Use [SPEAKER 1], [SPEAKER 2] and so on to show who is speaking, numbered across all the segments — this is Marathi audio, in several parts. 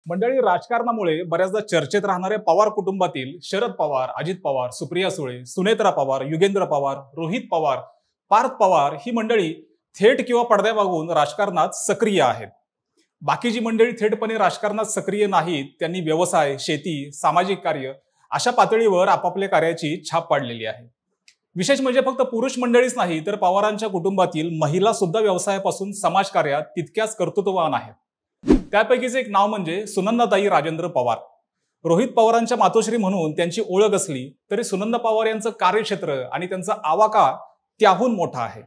[SPEAKER 1] मंडळी, राजकारणामुळे बऱ्याचदा चर्चेत राहणाऱ्या पवार कुटुंबातील शरद पवार, अजित पवार, सुप्रिया सुळे, सुनेत्रा पवार, युगेंद्र पवार, रोहित पवार, पार्थ पवार ही मंडळी थेट किंवा पडद्यामागून राजकारणात सक्रिय आहेत. बाकी जी मंडळी थेटपणे राजकारणात सक्रिय नाहीत त्यांनी व्यवसाय, शेती, सामाजिक कार्य अशा पातळीवर आपापल्या कार्याची छाप पाडलेली आहे. विशेष म्हणजे फक्त पुरुष मंडळीच नाही तर पवारांच्या कुटुंबातील महिला सुद्धा व्यवसायापासून समाजकार्यात तितक्याच कर्तृत्ववान आहेत. त्यापैकीच एक नाव म्हणजे सुनंदाताई राजेंद्र पवार. रोहित पवारांच्या मातोश्री म्हणून त्यांची ओळख असली तरी सुनंदा पवार यांचं कार्यक्षेत्र आणि त्यांचा आवाका त्याहून मोठा आहे.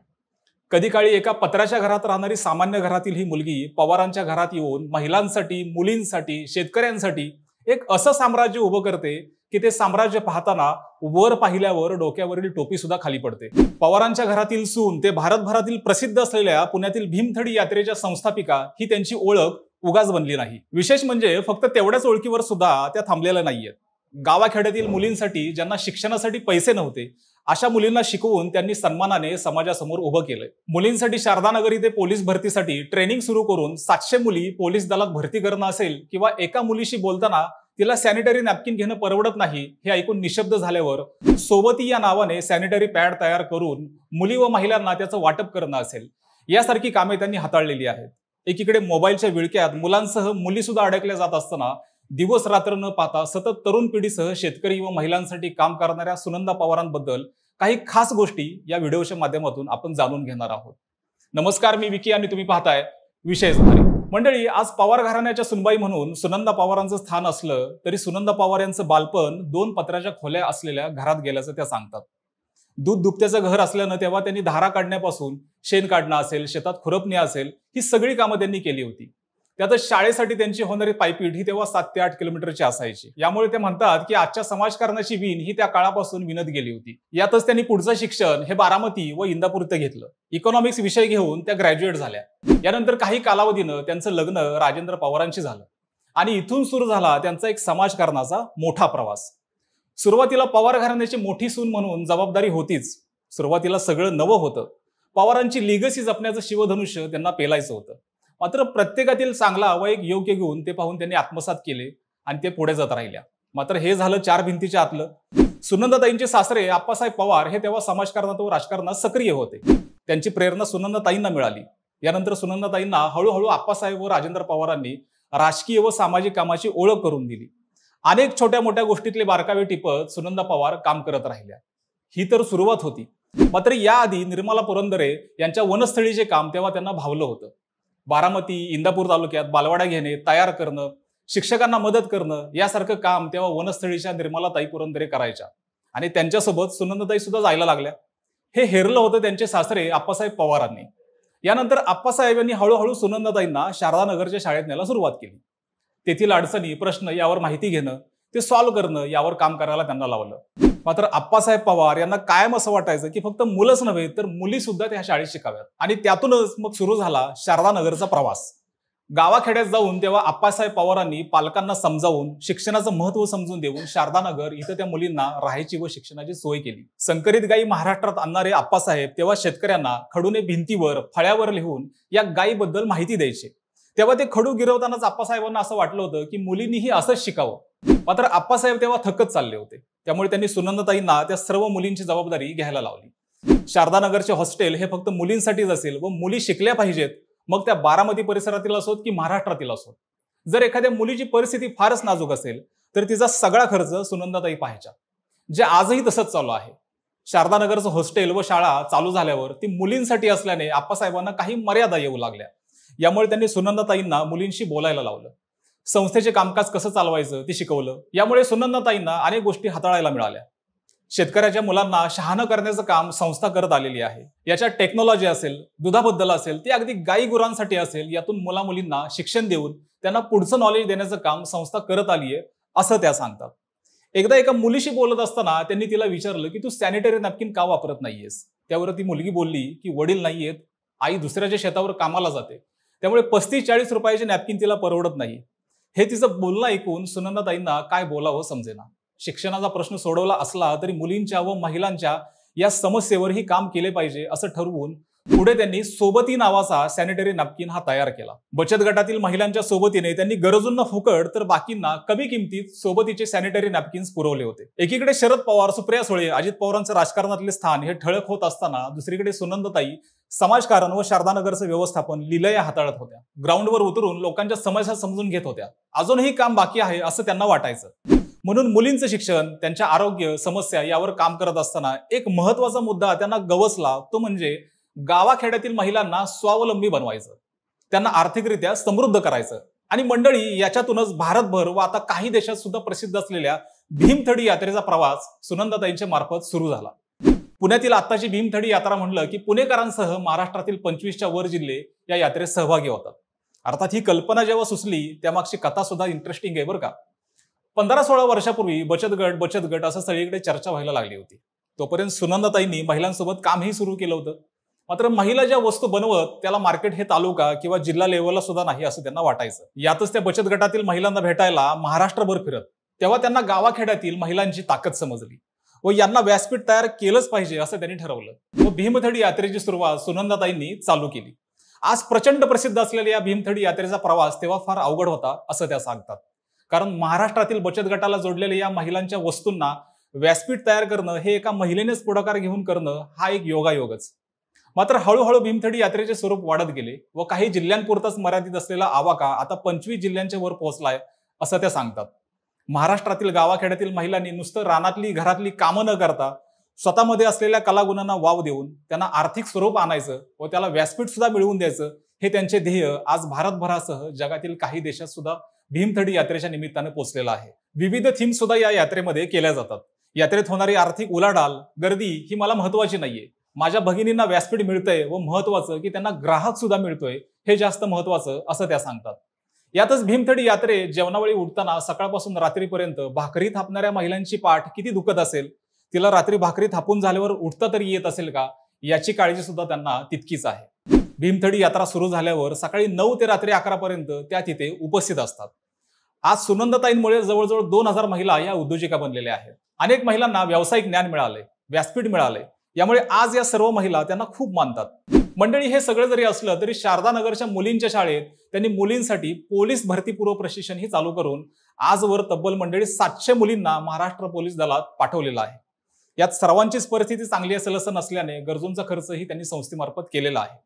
[SPEAKER 1] कधी काळी एका पत्र्याच्या घरात राहणारी सामान्य घरातील ही मुलगी पवारांच्या घरात येऊन महिलांसाठी, मुलींसाठी, शेतकऱ्यांसाठी एक असं साम्राज्य उभं करते की ते साम्राज्य पाहताना वर पाहिल्यावर डोक्यावरील टोपी सुद्धा खाली पडते. पवारांच्या घरातील सून ते भारतभरातील प्रसिद्ध असलेल्या पुण्यातील भीमथडी यात्रेच्या संस्थापिका ही त्यांची ओळख उगाच बनली नाही. विशेष म्हणजे फक्त तेवढ्याच ओळखीवर सुद्धा त्या थांबलेल्या नाहीयेत. गावाखेड्यातील मुलींसाठी ज्यांना शिक्षणासाठी पैसे नव्हते अशा मुलींना शिकवून त्यांनी सन्मानाने समाजासमोर उभं केलंय. मुलींसाठी शारदानगर इथे पोलीस भरतीसाठी ट्रेनिंग सुरू करून 700 मुली पोलीस दलात भरती करणं असेल किंवा एका मुलीशी बोलताना तिला सॅनिटरी नॅपकिन घेणं परवडत नाही हे ऐकून निशब्द झाल्यावर सोबती या नावाने सॅनिटरी पॅड तयार करून मुली व महिलांना त्याचं वाटप करणं असेल, यासारखी कामे त्यांनी हाताळलेली आहेत. एकीकडे मोबाईलच्या विळक्यात मुलांसह मुली सुद्धा अडकल्या जात असताना दिवस रात्र न पाहता सतत तरुण पिढीसह शेतकरी व महिलांसाठी काम करणाऱ्या सुनंदा पवारांबद्दल काही खास गोष्टी या व्हिडिओच्या माध्यमातून आपण जाणून घेणार आहोत. नमस्कार, मी विकी आणि तुम्ही पाहताय विशेष भारी. मंडळी, आज पवार घराण्याच्या सुनबाई म्हणून सुनंदा पवारांचं स्थान असलं तरी सुनंदा पवार यांचं बालपण 2 पत्र्याच्या खोल्या असलेल्या घरात गेल्याचं त्या सांगतात. दूध दुभत्याचं घर असल्यानं तेव्हा त्यांनी धारा काढण्यापासून शेण काढणं असेल, शेतात खुरपणी असेल, ही सगळी कामं त्यांनी केली होती. त्यातच शाळेसाठी त्यांची होणारी पायपीट ही तेव्हा 7 ते 8 किलोमीटरची असायची. यामुळे ते म्हणतात की आजच्या समाजकारणाची विण ही त्या काळापासून विणत गेली होती. यातच त्यांनी पुढचं शिक्षण हे बारामती व इंदापूर इथं घेतलं. इकॉनॉमिक्स विषय घेऊन त्या ग्रॅज्युएट झाल्या. यानंतर काही कालावधीनं त्यांचं लग्न राजेंद्र पवारांशी झालं आणि इथून सुरू झाला त्यांचा एक समाजकारणाचा मोठा प्रवास. सुरुवातीला पवार घराण्याची मोठी सून म्हणून जबाबदारी होतीच. सुरुवातीला सगळं नवं होतं. पवारांची लिगसी जपण्याचं शिवधनुष्य त्यांना पेलायचं होतं. मात्र प्रत्येकातील चांगला व एक योग्य गुण ते पाहून त्यांनी आत्मसात केले आणि ते पुढे जात राहिल्या. मात्र हे झालं 4 भिंतीच्या आतलं. सुनंदाताईंचे सासरे आप्पासाहेब पवार हे तेव्हा समाजकारणात व राजकारणात सक्रिय होते. त्यांची प्रेरणा सुनंदाताईंना मिळाली. यानंतर सुनंदाताईंना हळूहळू आप्पासाहेब व राजेंद्र पवारांनी राजकीय व सामाजिक कामाची ओळख करून दिली. अनेक छोट्या मोठ्या गोष्टीतले बारकावे टिपत सुनंदा पवार काम करत राहिल्या. ही तर सुरुवात होती. मात्र याआधी निर्मला पुरंदरे यांच्या वनस्थळीचे काम तेव्हा त्यांना भावलं होतं. बारामती, इंदापूर तालुक्यात बालवाडा घेणे, तयार करणं, शिक्षकांना मदत करणं यासारखं काम तेव्हा वनस्थळीच्या निर्मलाताई पुरंदरे करायच्या आणि त्यांच्यासोबत सुनंदाताई सुद्धा जायला लागल्या. हे हेरलं होतं त्यांचे सासरे आप्पासाहेब पवारांनी. यानंतर आप्पासाहेब यांनी हळूहळू सुनंदाताईंना शारदानगरच्या शाळेत न्यायला सुरुवात केली. तेथील अडचणी, प्रश्न यावर माहिती घेणं, ते सॉल्व्ह करणं यावर काम करायला त्यांना लावलं. मात्र आप्पासाहेब पवार यांना कायम असं वाटायचं की फक्त मुलंच नव्हे तर मुली सुद्धा त्या शाळेत शिकाव्यात आणि त्यातूनच मग सुरू झाला शारदानगरचा प्रवास. गावाखेड्यात जाऊन तेव्हा आप्पासाहेब पवारांनी पालकांना समजावून शिक्षणाचं महत्त्व समजून देऊन शारदानगर इथं त्या मुलींना राहायची व शिक्षणाची सोय केली. संकरित गायी महाराष्ट्रात आणणारे आप्पासाहेब तेव्हा शेतकऱ्यांना खडूने भिंतीवर, फळ्यावर लिहून या गायीबद्दल माहिती द्यायचे. तेव्हा ते खडू गिरवतानाच आप्पासाहेबांना असं वाटलं होतं की मुलींनीही असंच शिकावं. मात्र आप्पासाहेब तेव्हा थकत चालले होते. त्यामुळे त्यांनी सुनंदाताईंना त्या सर्व मुलींची जबाबदारी घ्यायला लावली. शारदानगरचे हॉस्टेल हे फक्त मुलींसाठीच असेल व मुली शिकल्या पाहिजेत, मग त्या बारामती परिसरातील असोत की महाराष्ट्रातील असोत. जर एखाद्या मुलीची परिस्थिती फारच नाजूक असेल तर तिचा सगळा खर्च सुनंदाताई पाहायच्या, जे आजही तसंच चालू आहे. शारदानगरचं हॉस्टेल व शाळा चालू झाल्यावर ती मुलींसाठी असल्याने आप्पासाहेबांना काही मर्यादा येऊ लागल्या. यामुळे त्यांनी सुनंदाताईंना मुलींशी बोलायला लावलं. संस्थेचे कामकाज कसं चालवायचं ते शिकवलं. यामुळे सुनंदाताईंना अनेक गोष्टी हाताळायला मिळाल्या. शेतकऱ्याच्या मुलांना शहाणं करण्याचं काम संस्था करत आलेली आहे. याच्या टेक्नॉलॉजी असेल, दुधाबद्दल असेल, ते अगदी गाई गुरांसाठी असेल, यातून मुला-मुलींना शिक्षण देऊन त्यांना पुढचं नॉलेज देण्याचं काम संस्था करत आली आहे असं त्या सांगतात. एकदा एका मुलीशी बोलत असताना त्यांनी तिला विचारलं की तू सॅनिटरी नॅपकिन का वापरत नाहीयेस. त्यावर ती मुलगी बोलली की वडील नाहीयेत, आई दुसऱ्याच्या शेतावर कामाला जाते, त्यामुळे 35-40 रुपयाचे नॅपकिन तिला परवडत नाही. हे तिचं बोलणं ऐकून सुनंदाताईंना काय बोलावं समजेना. शिक्षणाचा प्रश्न सोडवला असला तरी मुलींच्या व महिलांच्या या समस्येवरही काम केले पाहिजे असं ठरवून पुढे त्यांनी सोबती नावाचा सॅनिटरी नॅपकिन हा तयार केला. बचत गटातील महिलांच्या सोबतीने त्यांनी गरजूंना फुकट तर बाकींना कमी किमतीत सोबतीचे सॅनिटरी नॅपकिन्स पुरवले होते. एकीकडे शरद पवार, सुप्रिया सुळे, अजित पवारांचं राजकारणातले स्थान हे ठळक होत असताना दुसरीकडे सुनंदाताई समाजकारण व शारदानगरचं व्यवस्थापन लीलया हाताळत होत्या. ग्राउंडवर उतरून लोकांच्या समस्या समजून घेत होत्या. अजूनही काम बाकी आहे असं त्यांना वाटायचं. म्हणून मुलींचं शिक्षण, त्यांच्या आरोग्य समस्या यावर काम करत असताना एक महत्वाचा मुद्दा त्यांना गवसला, तो म्हणजे गावाखेड्यातील महिलांना स्वावलंबी बनवायचं, त्यांना आर्थिकरित्या समृद्ध करायचं. आणि मंडळी, याच्यातूनच भारतभर व आता काही देशात सुद्धा प्रसिद्ध असलेल्या भीमथडी यात्रेचा प्रवास सुनंदाताईंच्या मार्फत सुरू झाला. पुण्यातील आत्ताची भीमथडी यात्रा म्हणलं की पुणेकरांसह महाराष्ट्रातील 25च्या वर जिल्हे या यात्रेत सहभागी होतात. अर्थात ही कल्पना जेव्हा सुचली त्यामागची कथा सुद्धा इंटरेस्टिंग आहे बरं का. 15-16 वर्षापूर्वी बचत गट असं सगळीकडे चर्चा व्हायला लागली होती. तोपर्यंत सुनंदाताईंनी महिलांसोबत कामही सुरू केलं होतं. मात्र महिला ज्या वस्तू बनवत त्याला मार्केट हे तालुका किंवा जिल्हा लेव्हलला सुद्धा नाही असं त्यांना वाटायचं. यातच त्या बचत गटातील महिलांना भेटायला महाराष्ट्रभर फिरत, तेव्हा त्यांना गावाखेड्यातील महिलांची ताकद समजली व यांना व्यासपीठ तयार केलंच पाहिजे असं त्यांनी ठरवलं व भीमथडी यात्रेची सुरुवात सुनंदाताईंनी चालू केली. आज प्रचंड प्रसिद्ध असलेल्या या भीमथडी यात्रेचा प्रवास तेव्हा फार अवघड होता असं त्या सांगतात. कारण महाराष्ट्रातील बचत गटाला जोडलेल्या या महिलांच्या वस्तूंना व्यासपीठ तयार करणं हे एका महिलेनेच पुढाकार घेऊन करणं हा एक योगायोगच. मात्र हळूहळू भीमथडी यात्रेचे स्वरूप वाढत गेले व काही जिल्ह्यांपुरताच मर्यादित असलेला आवाका आता 25 जिल्ह्यांच्या वर पोहोचलाय असं त्या सांगतात. महाराष्ट्रातील गावाखेड्यातील महिलांनी नुसतं रानातली घरातली कामं न करता स्वतःमध्ये असलेल्या कलागुणांना वाव देऊन त्यांना आर्थिक स्वरूप आणायचं व त्याला व्यासपीठ सुद्धा मिळवून द्यायचं, हे त्यांचे ध्येय आज भारतभरासह जगातील काही देशात सुद्धा भीमथडी यात्रेच्या निमित्ताने पोहोचलेला आहे. विविध थीम सुद्धा या यात्रेमध्ये केल्या जातात. यात्रेत होणारी आर्थिक उलाढाल, गर्दी ही मला महत्वाची नाहीये. माझ्या भगिनींना व्यासपीठ मिळतंय व महत्वाचं की त्यांना ग्राहक सुद्धा मिळतोय हे जास्त महत्वाचं असं त्या सांगतात. यातच भीमथडी यात्रेत जेवणावेळी उठताना सकाळपासून रात्रीपर्यंत भाकरी थापणाऱ्या महिलांची पाठ किती दुखत असेल, तिला रात्री भाकरी थापून झाल्यावर उठता तरी येत असेल का, याची काळजी सुद्धा त्यांना तितकीच आहे. भीमथडी यात्रा सुरू झाल्यावर सकाळी 9 ते रात्री 11 पर्यंत त्या तिथे उपस्थित असतात. आज सुनंदाताईंमुळे जवळजवळ 2000 महिला या उद्योजिका बनलेल्या आहेत. अनेक महिलांना व्यावसायिक ज्ञान मिळाले, व्यासपीठ मिळाले. यामुळे आज या सर्व महिला त्यांना खूप मानतात. मंडळी, हे सगळं जरी असलं तरी शारदानगरच्या मुलींच्या शाळेत त्यांनी मुलींसाठी पोलीस भरती पूर्व प्रशिक्षणही चालू करून आजवर तब्बल मंडळी 700 मुलींना महाराष्ट्र पोलीस दलात पाठवलेला आहे. यात सर्वांचीच परिस्थिती चांगली असेल असं नसल्याने गरजूंचा खर्चही त्यांनी संस्थेमार्फत केलेला आहे.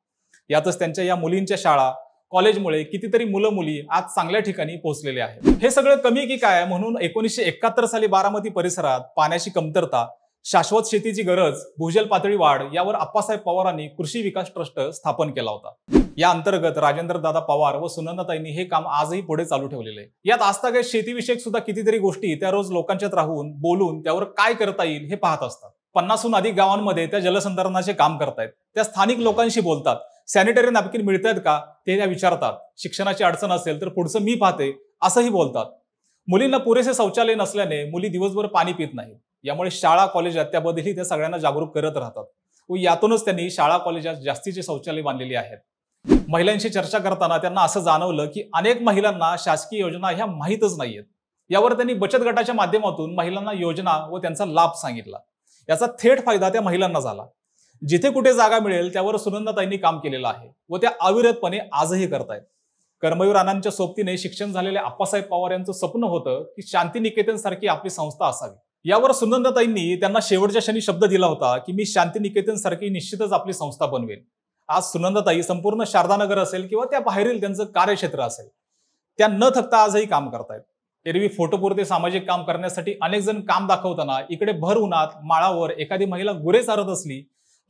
[SPEAKER 1] यातच त्यांच्या या मुलींच्या शाळा, कॉलेजमुळे कितीतरी मुलं मुली आज चांगल्या ठिकाणी पोहोचलेले आहेत. हे सगळं कमी की काय म्हणून 1971 साली बारामती परिसरात पाण्याची कमतरता, शाश्वत शेतीची गरज, भूजल पातळी वाढ यावर आप्पासाहेब पवारांनी कृषी विकास ट्रस्ट स्थापन केला होता. या अंतर्गत राजेंद्रदादा पवार व सुनंदाताईंनी हे काम आजही पुढे चालू ठेवलेले आहे. यात आजतागायत शेतीविषयक सुद्धा कितीतरी गोष्टी त्या रोज लोकांच्यात राहून बोलून त्यावर काय करता येईल हे पाहत असतात. 50हून अधिक गावांमध्ये त्या जलसंधारणाचे काम करतायत. त्या स्थानिक लोकांशी बोलतात. सॅनिटरी नॅपकिन मिळतायत का ते त्या विचारतात. शिक्षणाची अडचण असेल तर पुढचं मी पाहते असंही बोलतात. मुलींना पुरेसे शौचालय नसल्याने मुली दिवसभर पाणी पित नाहीत. यामुळे शाळा कॉलेजात त्याबद्दलही त्या सगळ्यांना जागरूक करत राहतात व यातूनच त्यांनी शाळा कॉलेजात जास्तीचे शौचालय बांधलेली आहेत. महिलांशी चर्चा करताना त्यांना असं जाणवलं की अनेक महिलांना शासकीय योजना ह्या माहीतच नाहीयेत. यावर त्यांनी बचत गटाच्या माध्यमातून महिलांना योजना व त्यांचा लाभ सांगितला. याचा थेट फायदा त्या महिलांना झाला. जिथे कुठे जागा मिळेल त्यावर सुनंदाताईंनी काम केलेलं आहे व त्या अविरतपणे आजही करतायत. कर्मवीर अण्णांच्या सोबतीने शिक्षण झालेल्या आप्पासाहेब पवार यांचं स्वप्न होतं की शांतिनिकेतन सारखी आपली संस्था असावी. यावर सुनंदाताईंनी त्यांना शेवटच्या क्षणी शब्द दिला होता की मी शांतिनिकेतन सारखी निश्चितच आपली संस्था बनवेल. आज सुनंदाताई संपूर्ण शारदानगर असेल किंवा त्या बाहेरील त्यांचं कार्यक्षेत्र असेल, त्या न थकता आजही काम करतायत. एरवी फोटोपुरते सामाजिक काम करण्यासाठी अनेक जण काम दाखवताना इकडे भर उन्हात माळावर एखादी महिला गुरे चारत असली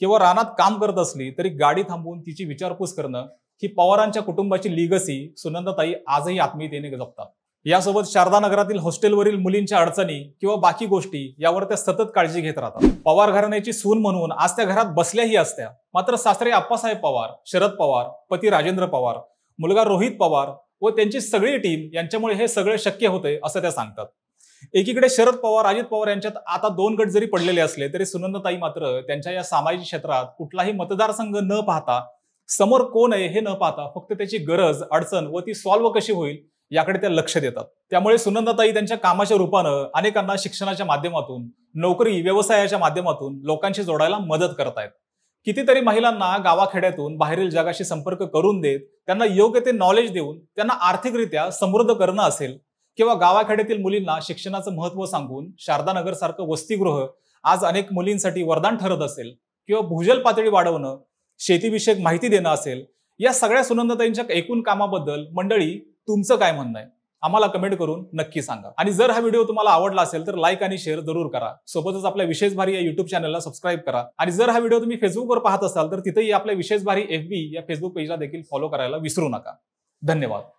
[SPEAKER 1] किंवा रानात काम करत असली तरी गाडी थांबवून तिची विचारपूस करणं ही पवारांच्या कुटुंबाची लिगसी सुनंदाताई आजही आत्मीयतेने जपतात. यासोबत शारदानगरातील हॉस्टेलवरील मुलींच्या अडचणी किंवा बाकी गोष्टी यावर त्या सतत काळजी घेत राहतात. पवार घराण्याची सून म्हणून आज त्या घरात बसल्याही असत्या. मात्र सासरे आप्पासाहेब पवार, शरद पवार, पती राजेंद्र पवार, मुलगा रोहित पवार व त्यांची सगळी टीम यांच्यामुळे हे सगळे शक्य होते असं त्या सांगतात. एकीकडे शरद पवार, अजित पवार यांच्यात आता 2 गट जरी पडलेले असले तरी सुनंदाताई मात्र त्यांच्या या सामाजिक क्षेत्रात कुठलाही मतदारसंघ न पाहता, समोर कोण आहे हे न पाहता फक्त त्याची गरज, अडचण व ती सॉल्व्ह कशी होईल याकडे त्या लक्ष देतात. त्यामुळे सुनंदाताई त्यांच्या कामाच्या रूपानं अनेकांना शिक्षणाच्या माध्यमातून, नोकरी, व्यवसायाच्या माध्यमातून लोकांशी जोडायला मदत करतायत. कितीतरी महिलांना गावाखेड्यातून बाहेरील जगाशी संपर्क करून देत त्यांना योग्य ते नॉलेज देऊन त्यांना आर्थिकरित्या समृद्ध करणं असेल, किंवा गावाखेड्यातील मुलींना शिक्षणाचं महत्त्व सांगून शारदानगर सारखं वसतिगृह आज अनेक मुलींसाठी वरदान ठरत असेल, किंवा भूजल पातळी वाढवणं, शेतीविषयक माहिती देणं असेल, या सगळ्या सुनंदाताईंच्या एकूण कामाबद्दल मंडळी तुमचं काय म्हणणं आहे आम्हाला कमेंट करून नक्की सांगा. आणि जर हा व्हिडिओ तुम्हाला आवडला असेल तर लाईक आणि शेअर जरूर करा. सोबतच आपल्या विशेष भारी या युट्यूब चॅनलला सबस्क्राईब करा. आणि जर हा व्हिडिओ तुम्ही फेसबुकवर पाहत असाल तर तिथेही आपल्या विशेष भारी FB या फेसबुक पेजला देखील फॉलो करायला विसरू नका. धन्यवाद.